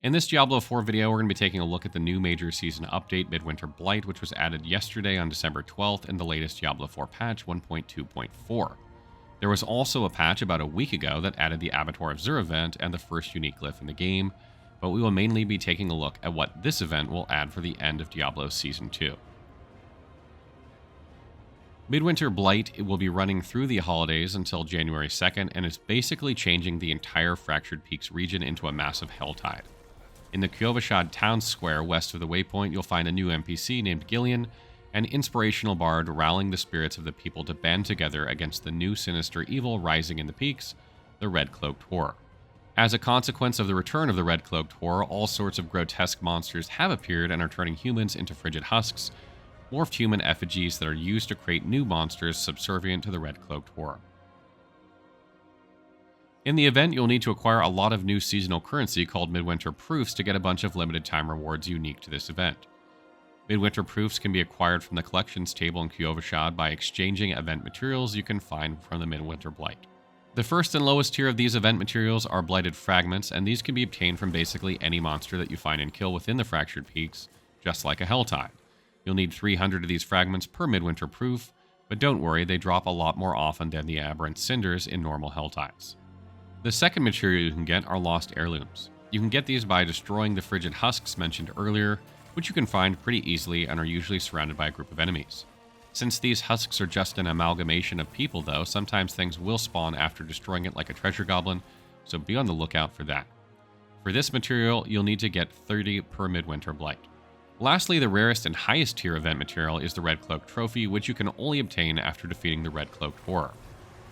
In this Diablo 4 video, we're going to be taking a look at the new major season update, Midwinter Blight, which was added yesterday on December 12th in the latest Diablo 4 patch 1.2.4. There was also a patch about a week ago that added the Abattoir of Zir event and the first unique glyph in the game, but we will mainly be taking a look at what this event will add for the end of Diablo Season 2. Midwinter Blight will be running through the holidays until January 2nd and is basically changing the entire Fractured Peaks region into a massive helltide. In the Kyovashad town square west of the waypoint, you'll find a new NPC named Gillian, an inspirational bard rallying the spirits of the people to band together against the new sinister evil rising in the peaks, the Red Cloaked Horror. As a consequence of the return of the Red Cloaked Horror, all sorts of grotesque monsters have appeared and are turning humans into frigid husks, morphed human effigies that are used to create new monsters subservient to the Red Cloaked Horror. In the event, you'll need to acquire a lot of new seasonal currency called Midwinter Proofs to get a bunch of limited time rewards unique to this event. Midwinter Proofs can be acquired from the collections table in Kyovashad by exchanging event materials you can find from the Midwinter Blight. The first and lowest tier of these event materials are Blighted Fragments, and these can be obtained from basically any monster that you find and kill within the Fractured Peaks, just like a Helltide. You'll need 300 of these fragments per Midwinter Proof, but don't worry, they drop a lot more often than the Aberrant Cinders in normal Helltides. The second material you can get are Lost Heirlooms. You can get these by destroying the frigid husks mentioned earlier, which you can find pretty easily and are usually surrounded by a group of enemies. Since these husks are just an amalgamation of people though, sometimes things will spawn after destroying it like a treasure goblin, so be on the lookout for that. For this material, you'll need to get 30 per Midwinter Blight. Lastly, the rarest and highest tier event material is the Red Cloak Trophy, which you can only obtain after defeating the Red Cloaked Horror.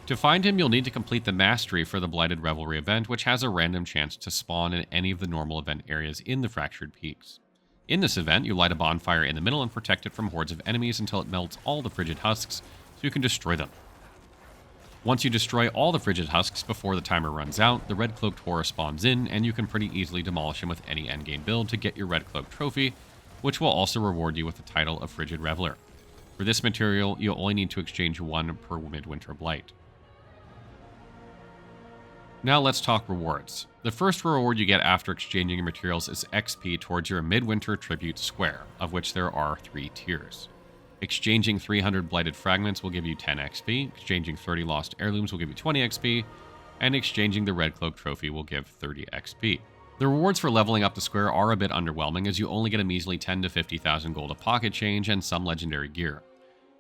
To find him, you'll need to complete the Mastery for the Blighted Revelry event, which has a random chance to spawn in any of the normal event areas in the Fractured Peaks. In this event, you light a bonfire in the middle and protect it from hordes of enemies until it melts all the frigid husks, so you can destroy them. Once you destroy all the frigid husks before the timer runs out, the Red Cloaked Horror spawns in, and you can pretty easily demolish him with any endgame build to get your Red Cloak Trophy, which will also reward you with the title of Frigid Reveler. For this material, you'll only need to exchange one per Midwinter Blight. Now let's talk rewards. The first reward you get after exchanging your materials is XP towards your Midwinter Tribute Square, of which there are 3 tiers. Exchanging 300 Blighted Fragments will give you 10 XP, exchanging 30 Lost Heirlooms will give you 20 XP, and exchanging the Red Cloak Trophy will give 30 XP. The rewards for leveling up the square are a bit underwhelming, as you only get a measly 10 to 50,000 gold of pocket change and some legendary gear.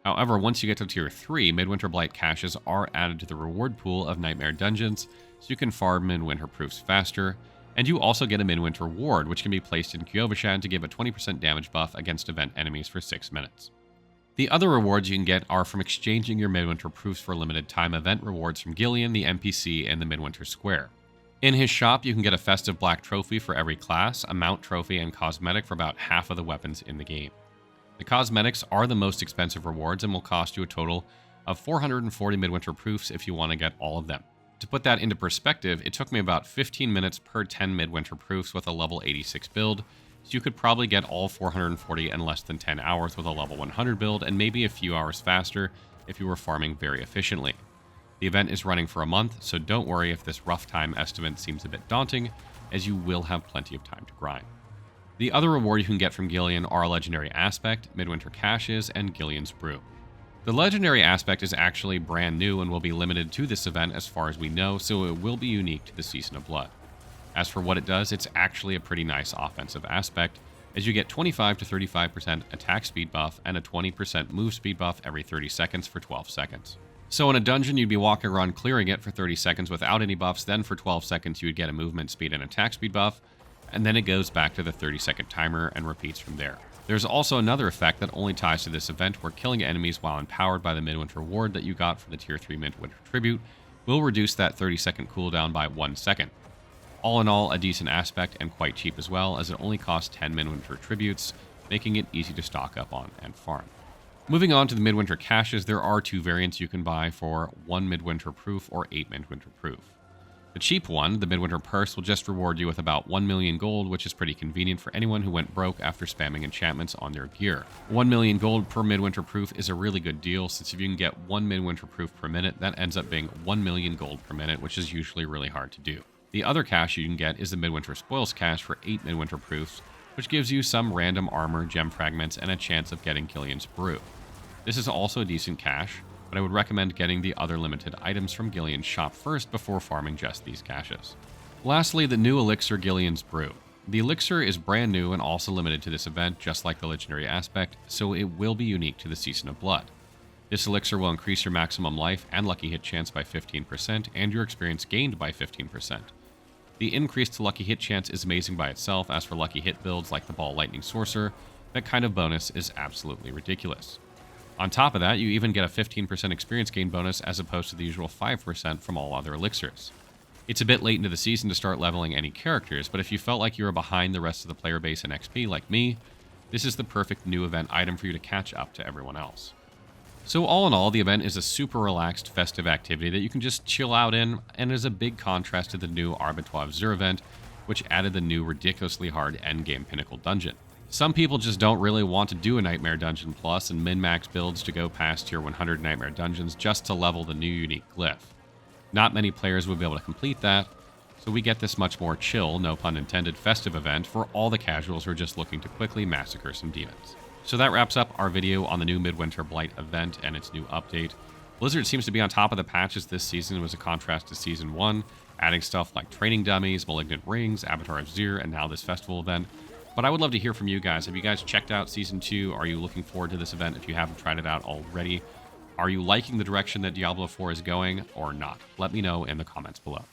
However, once you get to tier 3, Midwinter Blight caches are added to the reward pool of Nightmare Dungeons, so you can farm Midwinter Proofs faster, and you also get a Midwinter Ward, which can be placed in Kyovashad to give a 20% damage buff against event enemies for 6 minutes. The other rewards you can get are from exchanging your Midwinter Proofs for limited time event rewards from Gillian, the NPC, in the Midwinter Square. In his shop, you can get a Festive Black Trophy for every class, a Mount Trophy, and Cosmetic for about half of the weapons in the game. The Cosmetics are the most expensive rewards and will cost you a total of 440 Midwinter Proofs if you want to get all of them. To put that into perspective, it took me about 15 minutes per 10 Midwinter Proofs with a level 86 build, so you could probably get all 440 in less than 10 hours with a level 100 build, and maybe a few hours faster if you were farming very efficiently. The event is running for a month, so don't worry if this rough time estimate seems a bit daunting, as you will have plenty of time to grind. The other reward you can get from Gillian are a Legendary Aspect, Midwinter Caches, and Gillian's Brew. The Legendary Aspect is actually brand new and will be limited to this event as far as we know, so it will be unique to the Season of Blood. As for what it does, it's actually a pretty nice offensive aspect, as you get 25 to 35% attack speed buff and a 20% move speed buff every 30 seconds for 12 seconds. So in a dungeon, you'd be walking around clearing it for 30 seconds without any buffs, then for 12 seconds you would get a movement speed and attack speed buff, and then it goes back to the 30-second timer and repeats from there. There's also another effect that only ties to this event, where killing enemies while empowered by the Midwinter Ward that you got from the Tier 3 Midwinter Tribute will reduce that 30-second cooldown by 1 second. All in all, a decent aspect and quite cheap as well, as it only costs 10 Midwinter Tributes, making it easy to stock up on and farm. Moving on to the Midwinter Caches, there are 2 variants you can buy for 1 Midwinter Proof or 8 Midwinter Proof. The cheap one, the Midwinter Purse, will just reward you with about 1 million gold, which is pretty convenient for anyone who went broke after spamming enchantments on their gear. 1 million gold per Midwinter Proof is a really good deal, since if you can get 1 Midwinter Proof per minute, that ends up being 1 million gold per minute, which is usually really hard to do. The other cache you can get is the Midwinter Spoils cache for 8 Midwinter proofs, which gives you some random armor, gem fragments, and a chance of getting Gillian's Brew. This is also a decent cache, but I would recommend getting the other limited items from Gillian's shop first before farming just these caches. Lastly, the new elixir Gillian's Brew. The elixir is brand new and also limited to this event, just like the legendary aspect, so it will be unique to the Season of Blood. This elixir will increase your maximum life and lucky hit chance by 15% and your experience gained by 15%. The increase to lucky hit chance is amazing by itself. As for lucky hit builds like the Ball Lightning Sorcerer, that kind of bonus is absolutely ridiculous. On top of that, you even get a 15% experience gain bonus as opposed to the usual 5% from all other elixirs. It's a bit late into the season to start leveling any characters, but if you felt like you were behind the rest of the player base in XP like me, this is the perfect new event item for you to catch up to everyone else. So all in all, the event is a super relaxed, festive activity that you can just chill out in, and is a big contrast to the new Abattoir of Zir event, which added the new ridiculously hard endgame pinnacle dungeon. Some people just don't really want to do a Nightmare Dungeon Plus and min-max builds to go past tier 100 Nightmare Dungeons just to level the new unique glyph. Not many players would be able to complete that, so we get this much more chill, no pun intended, festive event for all the casuals who are just looking to quickly massacre some demons. So that wraps up our video on the new Midwinter Blight event and its new update. Blizzard seems to be on top of the patches this season, was a contrast to Season 1, adding stuff like training dummies, malignant rings, Abattoir of Zir, and now this festival event. But I would love to hear from you guys. Have you guys checked out Season 2? Are you looking forward to this event if you haven't tried it out already? Are you liking the direction that Diablo 4 is going or not? Let me know in the comments below.